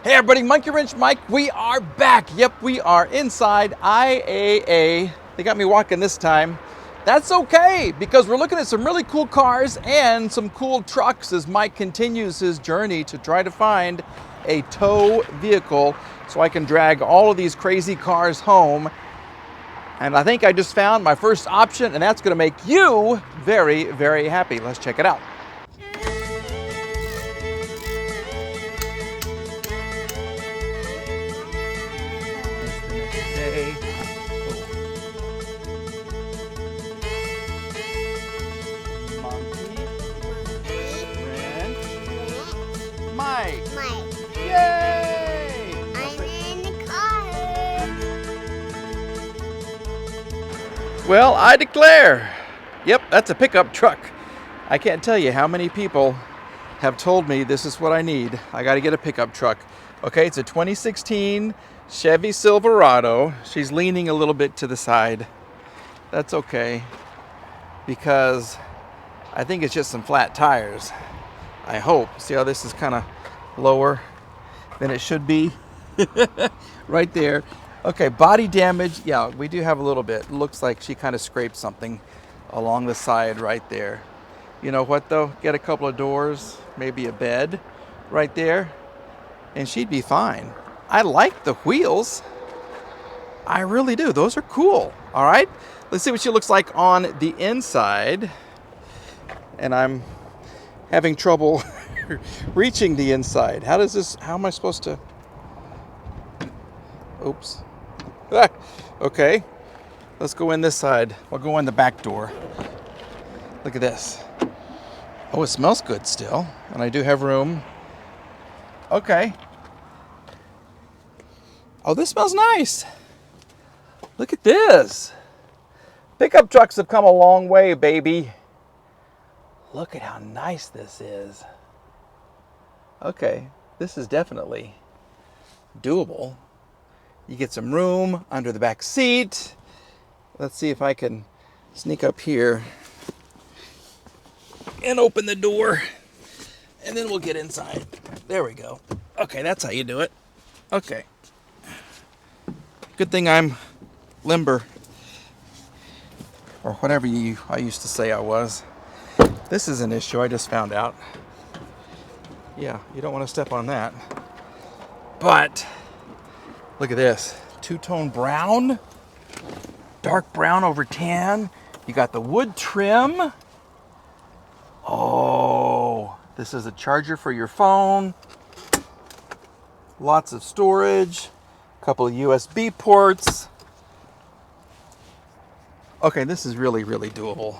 Hey everybody, Monkey Wrench Mike, we are back. Yep, we are inside IAA. They got me walking this time. That's okay, because we're looking at some really cool cars and some cool trucks as Mike continues his journey to try to find a tow vehicle so I can drag all of these crazy cars home. And I think I just found my first option, and that's gonna make you very, very happy. Let's check it out. Mike. Yay! I'm in the car. Well, I declare. Yep, that's a pickup truck. I can't tell you how many people have told me this is what I need. I got to get a pickup truck. Okay, it's a 2016 Chevy Silverado. She's leaning a little bit to the side. That's okay, because I think it's just some flat tires. I hope. See how this is kind of lower than it should be? Right there. Okay, body damage. Yeah, we do have a little bit. Looks like she kind of scraped something along the side right there. You know what though? Get a couple of doors, maybe a bed right there, and she'd be fine. I like the wheels. I really do. Those are cool. All right, let's see what she looks like on the inside. And I'm having trouble reaching the inside. How am I supposed to? Oops. Okay, let's go in this side. We'll go in the back door. Look at this. Oh, it smells good still, and I do have room. Okay. Oh, this smells nice. Look at this. Pickup trucks have come a long way, baby. Look at how nice this is. Okay, this is definitely doable. You get some room under the back seat. Let's see if I can sneak up here and open the door, and then we'll get inside. There we go. Okay, that's how you do it. Okay. Good thing I'm limber, or whatever I used to say I was. This is an issue, I just found out. Yeah, you don't want to step on that. But look at this. Two-tone brown, dark brown over tan. You got the wood trim. Oh, this is a charger for your phone. Lots of storage. A couple of USB ports. Okay, this is really, really doable.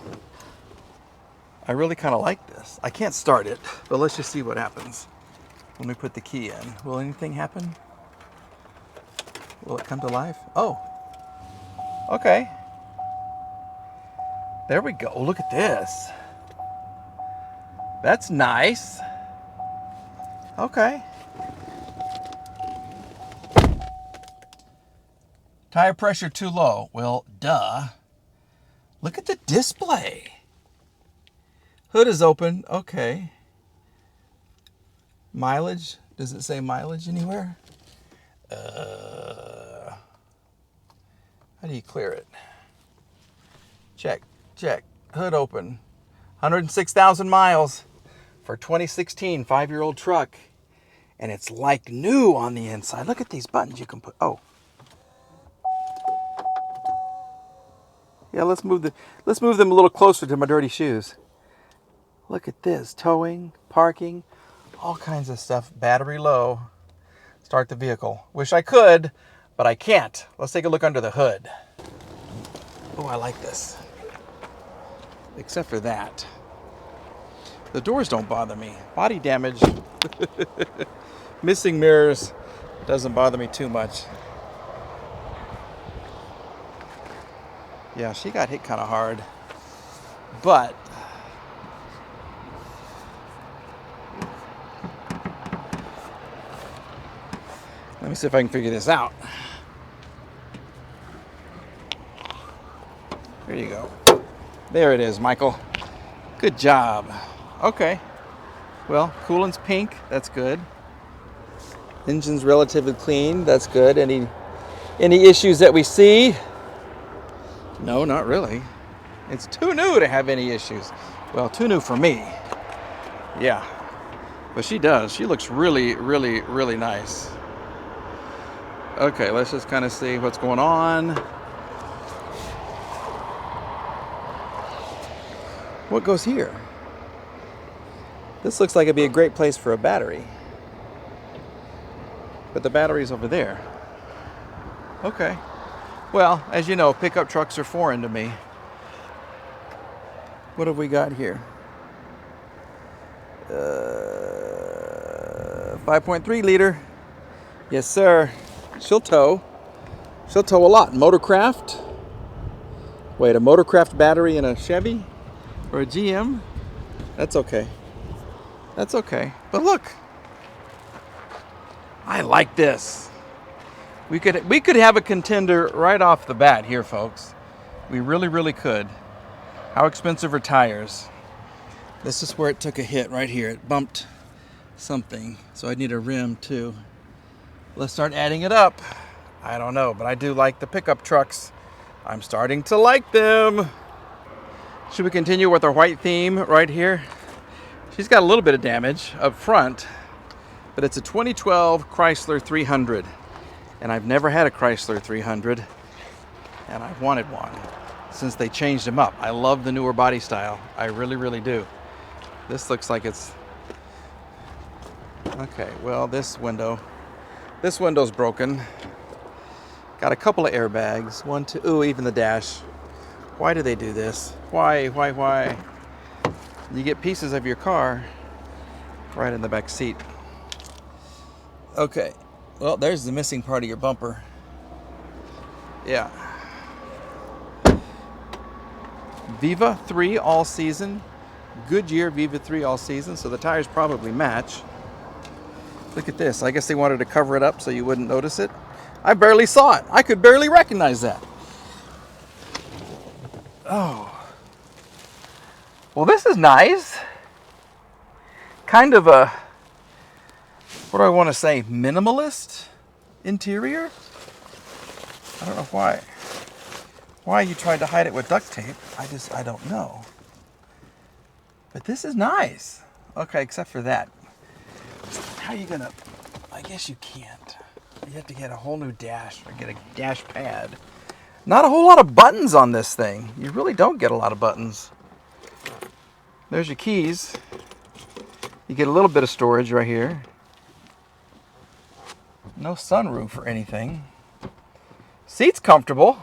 I really kind of like this. I can't start it, but let's just see what happens. Let me put the key in. Will anything happen? Will it come to life? Oh, okay. There we go. Look at this. That's nice. Okay. Tire pressure too low. Well, duh. Look at the display. Hood is open. Okay. Mileage. Does it say mileage anywhere? How do you clear it? Check. Hood open. 106,000 miles for 2016 5-year-old truck. And it's like new on the inside. Look at these buttons you can put. Oh. Yeah, let's move them a little closer to my dirty shoes. Look at this. Towing, parking, all kinds of stuff. Battery low. Start the vehicle. Wish I could, but I can't. Let's take a look under the hood. Oh, I like this. Except for that. The doors don't bother me. Body damage. Missing mirrors doesn't bother me too much. Yeah, she got hit kind of hard. But let me see if I can figure this out. There you go. There it is, Michael. Good job. Okay. Well, coolant's pink. That's good. Engine's relatively clean. That's good. Any issues that we see? No, not really. It's too new to have any issues. Well, too new for me. Yeah. But she does. She looks really, really, really nice. Okay, let's just kind of see what's going on. What goes here? This looks like it'd be a great place for a battery. But the battery's over there. Okay. Well, as you know, pickup trucks are foreign to me. What have we got here? 5.3 liter. Yes, sir. She'll tow. She'll tow a lot. Motorcraft. Wait, a Motorcraft battery in a Chevy or a GM? That's okay. That's okay. But look, I like this. We could have a contender right off the bat here, folks. We really, really could. How expensive are tires? This is where it took a hit right here. It bumped something, so I need a rim too. Let's start adding it up. I don't know, but I do like the pickup trucks. I'm starting to like them. Should we continue with our white theme right here? She's got a little bit of damage up front, but it's a 2012 Chrysler 300. And I've never had a Chrysler 300, and I've wanted one since they changed them up. I love the newer body style. I really, really do. This looks like it's... Okay, well, this window's broken. Got a couple of airbags. One, two, ooh, even the dash. Why do they do this? Why? You get pieces of your car right in the back seat. Okay. Well, there's the missing part of your bumper. Yeah. Viva 3 all season. Goodyear Viva 3 all season, so the tires probably match. Look at this. I guess they wanted to cover it up so you wouldn't notice it. I barely saw it. I could barely recognize that. Oh. Well, this is nice. Kind of a... what do I want to say? Minimalist interior? I don't know why you tried to hide it with duct tape. I don't know. But this is nice. Okay, except for that. How are you gonna... I guess you can't. You have to get a whole new dash or get a dash pad. Not a whole lot of buttons on this thing. You really don't get a lot of buttons. There's your keys. You get a little bit of storage right here. No sunroof or anything. Seat's comfortable.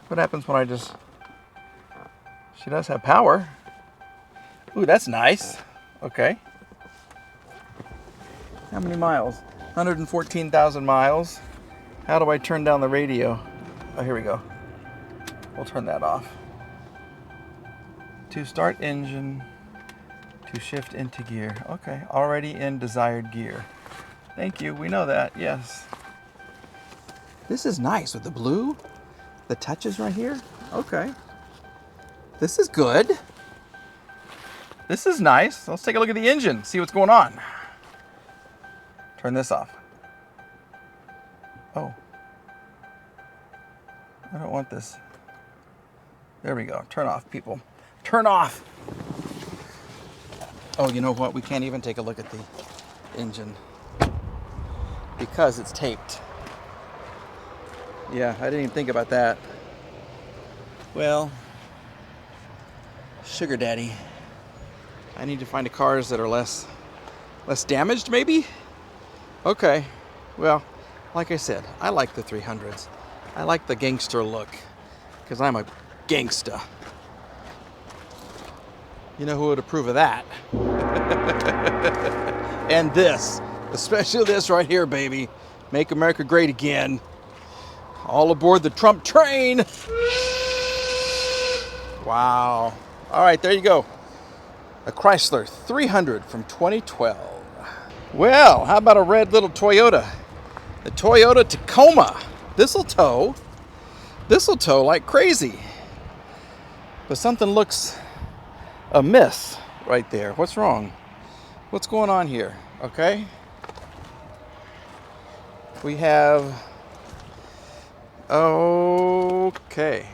What happens when I just... She does have power. Ooh, that's nice. Okay. How many miles? 114,000 miles. How do I turn down the radio? Oh, here we go. We'll turn that off. To start engine. To shift into gear. Okay, already in desired gear. Thank you, we know that, yes. This is nice with the blue. The touches right here. Okay. This is good. This is nice. Let's take a look at the engine, see what's going on. Turn this off. Oh. I don't want this. There we go. Turn off, people. Turn off. Oh, you know what? We can't even take a look at the engine because it's taped. Yeah, I didn't even think about that. Well, sugar daddy. I need to find cars that are less damaged, maybe? Okay. Well, like I said, I like the 300s. I like the gangster look because I'm a gangsta. You know who would approve of that? And this, especially this right here, baby. Make America great again. All aboard the Trump train. Wow. All right, there you go. A Chrysler 300 from 2012. Well, how about a red little Toyota? The Toyota Tacoma. This'll tow. This'll tow like crazy. But something looks amiss right there. What's wrong? what's going on here, okay? We have, okay.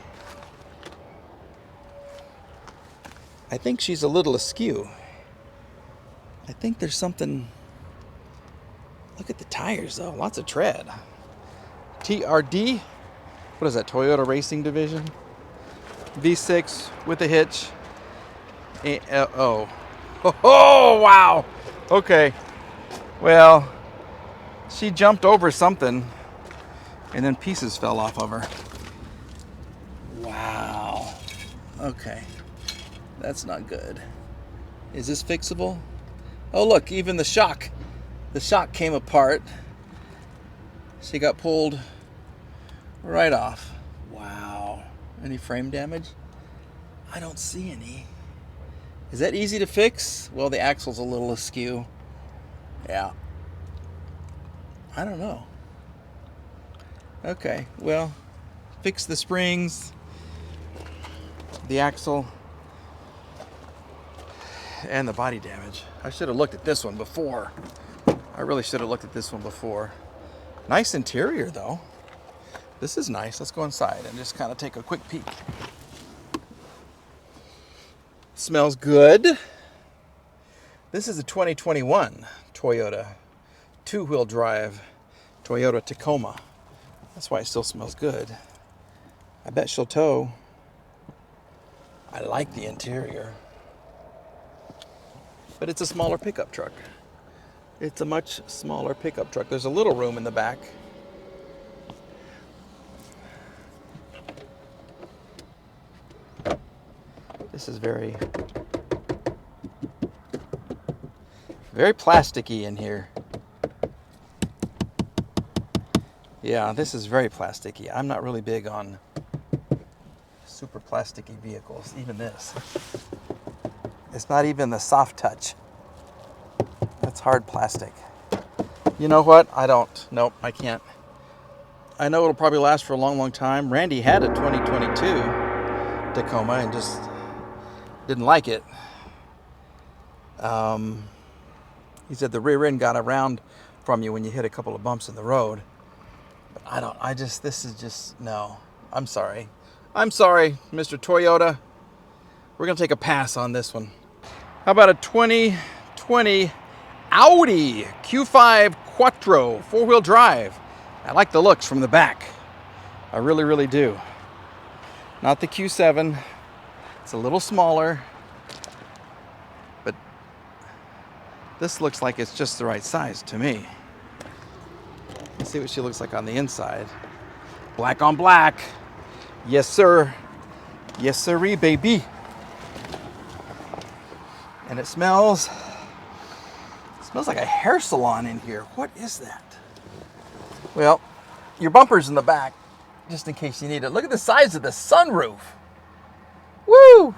I think she's a little askew. I think there's something, look at the tires though, lots of tread. TRD, what is that, Toyota Racing Division? V6 with a hitch. Oh, wow, okay. Well, she jumped over something and then pieces fell off of her. Wow, okay. That's not good. Is this fixable? Oh look, even the shock came apart. She got pulled right off. Wow. Any frame damage? I don't see any. Is that easy to fix? Well, the axle's a little askew. Yeah. I don't know. Okay, well, fix the springs, the axle, and the body damage. I should have looked at this one before. I really should have looked at this one before. Nice interior though. This is nice. Let's go inside and just kind of take a quick peek. Smells good. This is a 2021 Toyota two-wheel drive Toyota Tacoma. That's why it still smells good. I bet she'll tow. I like the interior. But it's a smaller pickup truck. It's a much smaller pickup truck. There's a little room in the back. This is very plasticky in here. Yeah, this is very plasticky. I'm not really big on super plasticky vehicles, even this. It's not even the soft touch. That's hard plastic. You know what? Nope, I can't. I know it'll probably last for a long, long time. Randy had a 2022 Tacoma and just didn't like it. He said the rear end got around from you when you hit a couple of bumps in the road. But this is just, no. I'm sorry. I'm sorry, Mr. Toyota. We're gonna take a pass on this one. How about a 2020 Audi Q5 Quattro four-wheel drive? I like the looks from the back. I really, really do. Not the Q7. It's a little smaller, but this looks like it's just the right size to me. Let's see what she looks like on the inside. Black on black. Yes, sir. Yes, sirree, baby. And it smells like a hair salon in here. What is that? Well, your bumper's in the back, just in case you need it. Look at the size of the sunroof. Woo!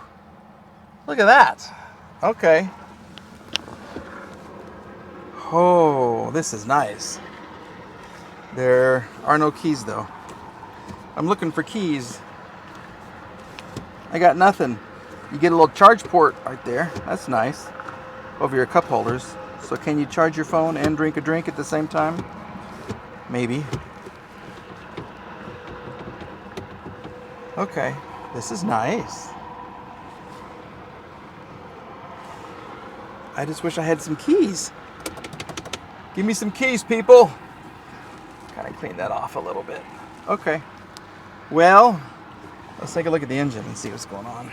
Look at that. Okay. Oh, this is nice. There are no keys though. I'm looking for keys. I got nothing. You get a little charge port right there. That's nice. Over your cup holders. So can you charge your phone and drink a drink at the same time? Maybe. Okay, this is nice. I just wish I had some keys. Give me some keys, people. Kind of clean that off a little bit. Okay. Well, let's take a look at the engine and see what's going on.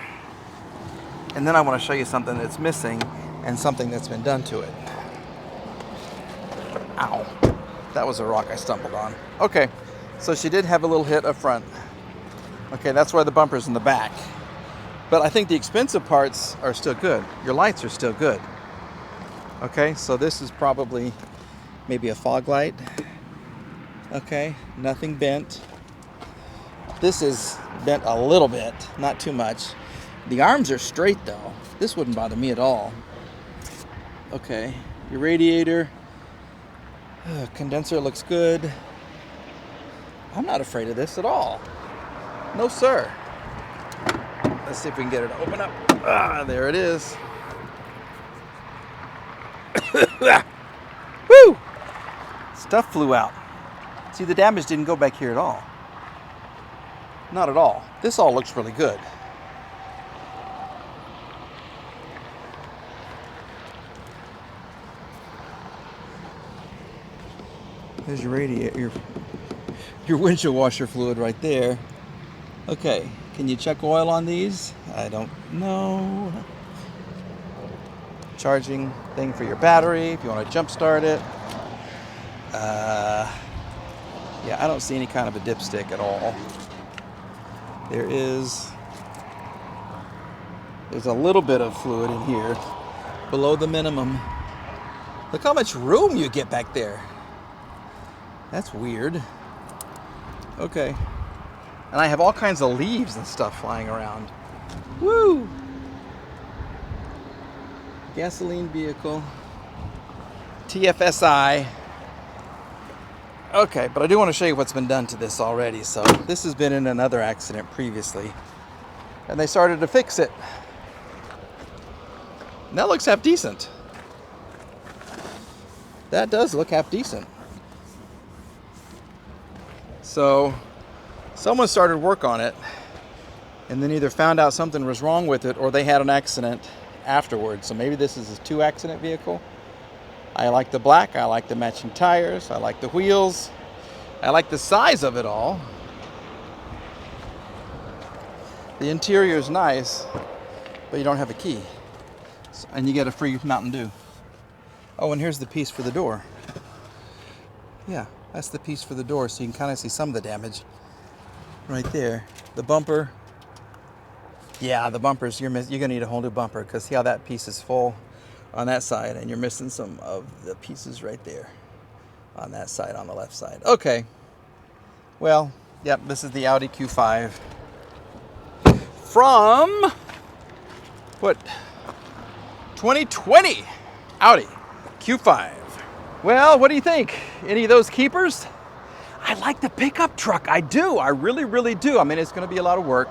And then I want to show you something that's missing and something that's been done to it. Ow. That was a rock I stumbled on. Okay, so she did have a little hit up front. Okay, that's why the bumper's in the back. But I think the expensive parts are still good. Your lights are still good. Okay, so this is probably maybe a fog light. Okay, nothing bent. This is bent a little bit, not too much. The arms are straight though. This wouldn't bother me at all. Okay, your radiator. Condenser looks good. I'm not afraid of this at all. No, sir. Let's see if we can get it to open up. Ah, there it is. Woo! Stuff flew out. See, the damage didn't go back here at all. Not at all. This all looks really good. There's your radiator, your windshield washer fluid right there. Okay, can you check oil on these? I don't know. Charging thing for your battery if you want to jump start it. Yeah, I don't see any kind of a dipstick at all. There's a little bit of fluid in here below the minimum. Look how much room you get back there. That's weird. Okay. And I have all kinds of leaves and stuff flying around. Woo! Gasoline vehicle. TFSI. Okay, but I do want to show you what's been done to this already. So this has been in another accident previously. And they started to fix it. And that looks half decent. That does look half decent. So someone started work on it and then either found out something was wrong with it or they had an accident afterwards. So maybe this is a 2-accident vehicle. I like the black, I like the matching tires, I like the wheels, I like the size of it all. The interior is nice, but you don't have a key. And you get a free Mountain Dew. Oh, and here's the piece for the door. Yeah, that's the piece for the door, so you can kind of see some of the damage right there. The bumper. Yeah, the bumpers, you're gonna need a whole new bumper because see how that piece is full on that side and you're missing some of the pieces right there on that side, on the left side. Okay. Well, yep, this is the Audi Q5 from what? 2020 Audi Q5. Well, what do you think? Any of those keepers? I like the pickup truck. I do. I really, really do. I mean, it's going to be a lot of work.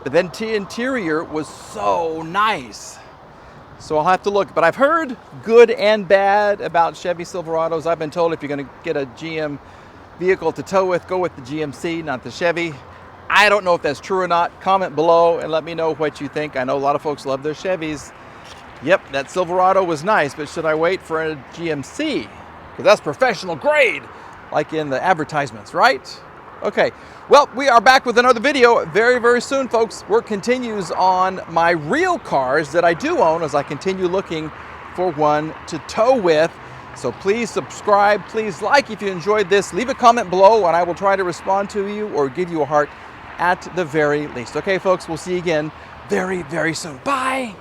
But then the interior was so nice. So I'll have to look. But I've heard good and bad about Chevy Silverados. I've been told if you're going to get a GM vehicle to tow with, go with the GMC, not the Chevy. I don't know if that's true or not. Comment below and let me know what you think. I know a lot of folks love their Chevys. Yep, that Silverado was nice, but should I wait for a GMC? Because that's professional grade, like in the advertisements, right? Okay, well, we are back with another video very, very soon, folks. Work continues on my real cars that I do own as I continue looking for one to tow with. So please subscribe, please like if you enjoyed this. Leave a comment below and I will try to respond to you or give you a heart at the very least. Okay, folks, we'll see you again very, very soon. Bye.